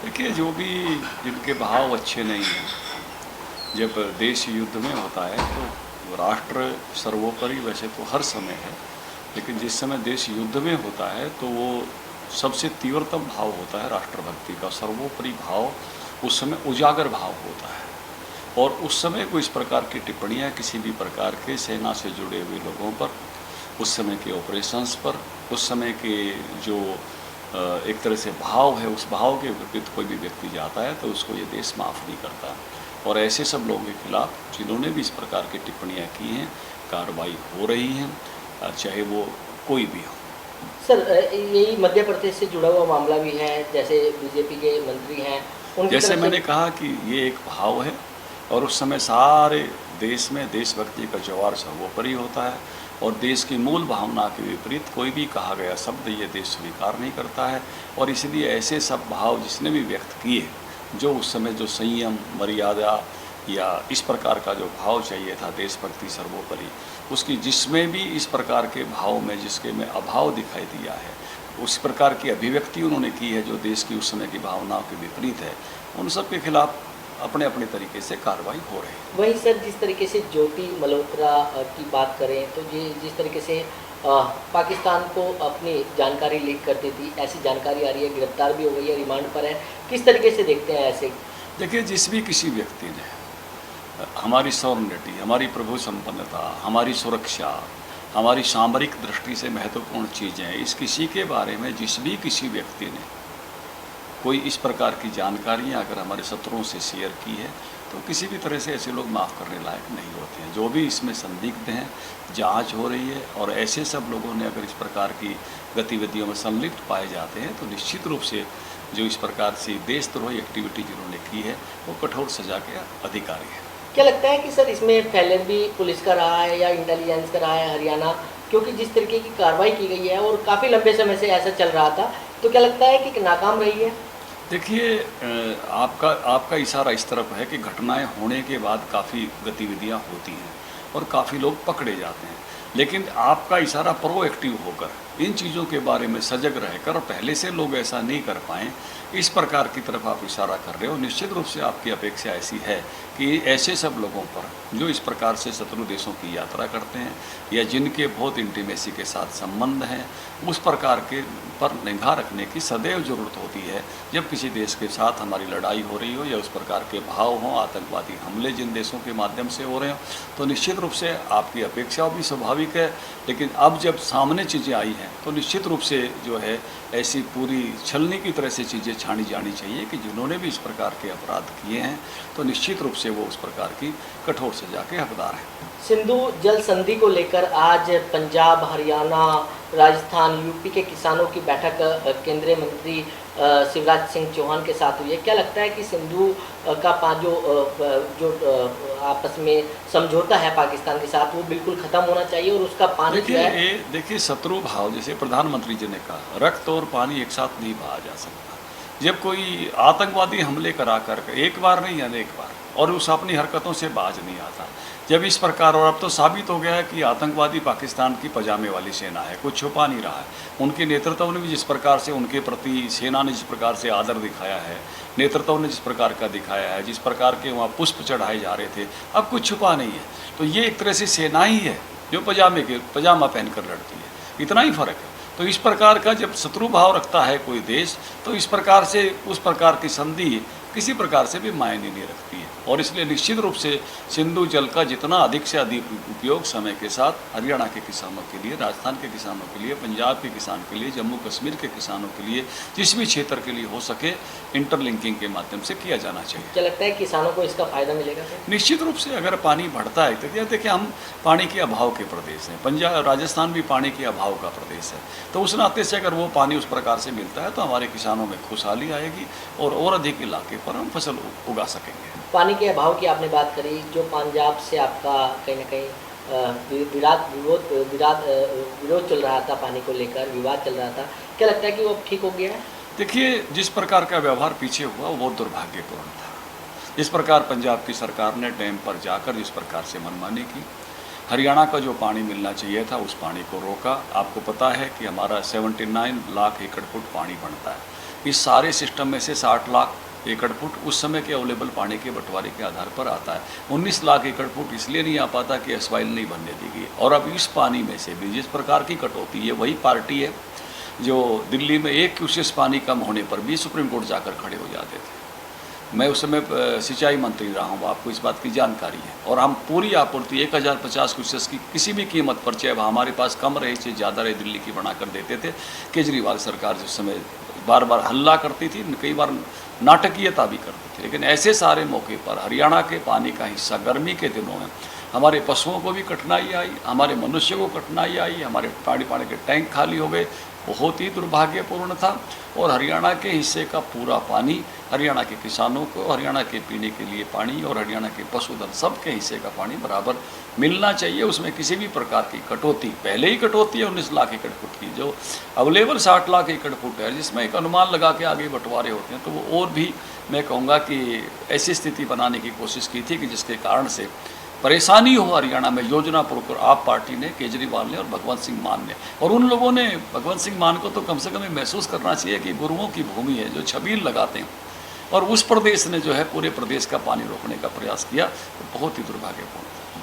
देखिए, जो भी जिनके भाव अच्छे नहीं हैं, जब देश युद्ध में होता है तो राष्ट्र सर्वोपरि वैसे तो हर समय है, लेकिन जिस समय देश युद्ध में होता है तो वो सबसे तीव्रतम भाव होता है राष्ट्रभक्ति का। सर्वोपरि भाव उस समय उजागर भाव होता है, और उस समय कोई इस प्रकार की टिप्पणियाँ किसी भी प्रकार के सेना से जुड़े हुए लोगों पर, उस समय के ऑपरेशंस पर, उस समय के जो एक तरह से भाव है, उस भाव के विपरीत कोई भी व्यक्ति जाता है तो उसको ये देश माफ़ नहीं करता। और ऐसे सब लोगों के खिलाफ जिन्होंने भी इस प्रकार की टिप्पणियाँ की हैं, कार्रवाई हो रही हैं, चाहे वो कोई भी हो। सर, यही मध्य प्रदेश से जुड़ा हुआ मामला भी है, जैसे बीजेपी के मंत्री हैं उनकी जैसे तरफ मैंने से। कहा कि ये एक भाव है, और उस समय सारे देश में देशभक्ति का ज्वार सर्वोपरि होता है, और देश की मूल भावना के विपरीत कोई भी कहा गया शब्द ये देश स्वीकार नहीं करता है। और इसलिए ऐसे सब भाव जिसने भी व्यक्त किए, जो उस समय जो संयम, मर्यादा या इस प्रकार का जो भाव चाहिए था, देशभक्ति सर्वोपरि, उसकी जिसमें भी इस प्रकार के भाव में जिसके में अभाव दिखाई दिया है, उस प्रकार की अभिव्यक्ति उन्होंने की है जो देश की उस समय की भावनाओं के विपरीत है, उन सब के खिलाफ अपने अपने तरीके से कार्रवाई हो रही है। वहीं सर, जिस तरीके से ज्योति मल्होत्रा की बात करें तो ये जिस तरीके से पाकिस्तान को अपनी जानकारी लीक करती थी, ऐसी जानकारी आ रही है, गिरफ्तार भी हो गई है, रिमांड पर है। किस तरीके से देखते हैं ऐसे? देखिए, जिस भी किसी व्यक्ति ने हमारी सॉवरेनिटी, हमारी प्रभु संपन्नता, हमारी सुरक्षा, हमारी सामरिक दृष्टि से महत्वपूर्ण चीज़ें, इस किसी के बारे में जिस भी किसी व्यक्ति ने कोई इस प्रकार की जानकारियाँ अगर हमारे शत्रुओं से शेयर की है, तो किसी भी तरह से ऐसे लोग माफ़ करने लायक नहीं होते हैं। जो भी इसमें संदिग्ध हैं, जांच हो रही है, और ऐसे सब लोगों ने अगर इस प्रकार की गतिविधियों में संलिप्त पाए जाते हैं तो निश्चित रूप से जो इस प्रकार से देशद्रोही एक्टिविटी जिन्होंने की है वो कठोर सजा के अधिकारी है। क्या लगता है कि सर इसमें फेलियर भी पुलिस का रहा है या इंटेलिजेंस का रहा है हरियाणा? क्योंकि जिस तरीके की कार्रवाई की गई है और काफ़ी लंबे समय से ऐसा चल रहा था, तो क्या लगता है कि नाकाम रही है? देखिए, आपका इशारा इस तरफ है कि घटनाएं होने के बाद काफ़ी गतिविधियां होती हैं और काफ़ी लोग पकड़े जाते हैं, लेकिन आपका इशारा प्रोएक्टिव होकर इन चीज़ों के बारे में सजग रहकर, पहले से लोग ऐसा नहीं कर पाएँ, इस प्रकार की तरफ आप इशारा कर रहे हो। निश्चित रूप से आपकी अपेक्षा ऐसी है कि ऐसे सब लोगों पर जो इस प्रकार से शत्रु देशों की यात्रा करते हैं या जिनके बहुत इंटीमेसी के साथ संबंध हैं, उस प्रकार के पर निगाह रखने की सदैव ज़रूरत होती है। जब किसी देश के साथ हमारी लड़ाई हो रही हो या उस प्रकार के भाव हों, आतंकवादी हमले जिन देशों के माध्यम से हो रहे हों, तो निश्चित रूप से आपकी अपेक्षा भी स्वाभाविक है। लेकिन अब जब सामने चीज़ें आई हैं तो निश्चित रूप से जो है ऐसी पूरी छलनी की तरह से चीज़ें छानी जानी चाहिए कि जिन्होंने भी इस प्रकार के अपराध किए हैं तो निश्चित रूप से वो उस प्रकार की कठोर सजा के हकदार हैं। सिंधु जल संधि को लेकर आज पंजाब, हरियाणा, राजस्थान, यूपी के किसानों की बैठक केंद्रीय मंत्री शिवराज सिंह चौहान के साथ हुई है। क्या लगता है कि सिंधु का जो आपस में समझौता है पाकिस्तान के साथ, वो बिल्कुल ख़त्म होना चाहिए और उसका पानी जो है? देखिए, शत्रु भाव, जैसे प्रधानमंत्री जी ने कहा, रक्त और पानी एक साथ नहीं बहा जा सकता। जब कोई आतंकवादी हमले करा कर एक बार नहीं अनेक बार, और उस अपनी हरकतों से बाज नहीं आता, जब इस प्रकार, और अब तो साबित हो गया है कि आतंकवादी पाकिस्तान की पजामे वाली सेना है, कुछ छुपा नहीं रहा है। उनके नेतृत्व ने भी जिस प्रकार से उनके प्रति सेना ने जिस प्रकार से आदर दिखाया है, नेतृत्व ने जिस प्रकार का दिखाया है, जिस प्रकार के वहाँ पुष्प चढ़ाए जा रहे थे, अब कुछ छुपा नहीं है। तो ये एक तरह से सेना ही है जो पजामा पहनकर लड़ती है, इतना ही फ़र्क है। तो इस प्रकार का जब शत्रु भाव रखता है कोई देश, तो इस प्रकार से उस प्रकार की संधि किसी प्रकार से भी मायने नहीं रखती है। और इसलिए निश्चित रूप से सिंधु जल का जितना अधिक से अधिक उपयोग समय के साथ हरियाणा के किसानों के लिए, राजस्थान के किसानों के लिए, पंजाब के किसान के लिए, जम्मू कश्मीर के किसानों के लिए, जिस भी क्षेत्र के लिए हो सके, इंटरलिंकिंग के माध्यम से किया जाना चाहिए। क्या लगता है किसानों को इसका फ़ायदा मिलेगा सर? निश्चित रूप से अगर पानी बढ़ता है तो देखिए, हम पानी के अभाव के प्रदेश हैं, पंजाब राजस्थान भी पानी के अभाव का प्रदेश है, तो उस नाते से अगर वो पानी उस प्रकार से मिलता है तो हमारे किसानों में खुशहाली आएगी और अधिक इलाके पर हम फसल उगा सकेंगे। पानी के अभाव की आपने बात करी, जो पंजाब से आपका कहीं ना कहीं विरोध चल रहा था, पानी को लेकर विवाद चल रहा था, क्या लगता है कि वो ठीक हो गया है? देखिए, जिस प्रकार का व्यवहार पीछे हुआ वो बहुत दुर्भाग्यपूर्ण था। जिस प्रकार पंजाब की सरकार ने डैम पर जाकर जिस प्रकार से मनमानी की, हरियाणा का जो पानी मिलना चाहिए था उस पानी को रोका। आपको पता है कि हमारा 79 लाख एकड़ फुट पानी बनता है, इस सारे सिस्टम में से 60 लाख एकड़ फुट उस समय के अवेलेबल पानी के बंटवारे के आधार पर आता है। 19 लाख एकड़ फुट इसलिए नहीं आ पाता कि एस्वाइल नहीं बनने दी गई। और अब इस पानी में से भी जिस प्रकार की कटौती है, वही पार्टी है जो दिल्ली में 1 क्यूसेस पानी कम होने पर भी सुप्रीम कोर्ट जाकर खड़े हो जाते थे। मैं उस समय सिंचाई मंत्री रहा हूँ, आपको इस बात की जानकारी है। और हम पूरी आपूर्ति 1050 क्यूसेस की किसी भी कीमत पर, चाहे हमारे पास कम रहे चाहे ज़्यादा रहे, दिल्ली की बना कर देते थे। केजरीवाल सरकार जिस समय बार बार हल्ला करती थी, कई बार नाटकीयता भी करती थी, लेकिन ऐसे सारे मौके पर हरियाणा के पानी का हिस्सा गर्मी के दिनों में हमारे पशुओं को भी कठिनाई आई, हमारे मनुष्य को कठिनाई आई, हमारे पानी के टैंक खाली हो गए। बहुत ही दुर्भाग्यपूर्ण था। और हरियाणा के हिस्से का पूरा पानी हरियाणा के किसानों को, हरियाणा के पीने के लिए पानी और हरियाणा के पशुधन सबके हिस्से का पानी बराबर मिलना चाहिए। उसमें किसी भी प्रकार की कटौती, पहले ही कटौती है 19 लाख एकड़ फुट की, जो अवेलेबल 60 लाख एकड़ फुट है, जिसमें एक अनुमान लगा के आगे बंटवारे होते हैं, तो वो और भी मैं कहूँगा कि ऐसी स्थिति बनाने की कोशिश की थी कि जिसके कारण से परेशानी हो हरियाणा में। योजना प्रॉपर आप पार्टी ने, केजरीवाल ने और भगवंत सिंह मान ने, और उन लोगों ने भगवंत सिंह मान को तो कम से कम महसूस करना चाहिए कि गुरुओं की भूमि है जो छबील लगाते हैं, और उस प्रदेश ने जो है पूरे प्रदेश का पानी रोकने का प्रयास किया, तो बहुत ही दुर्भाग्यपूर्ण।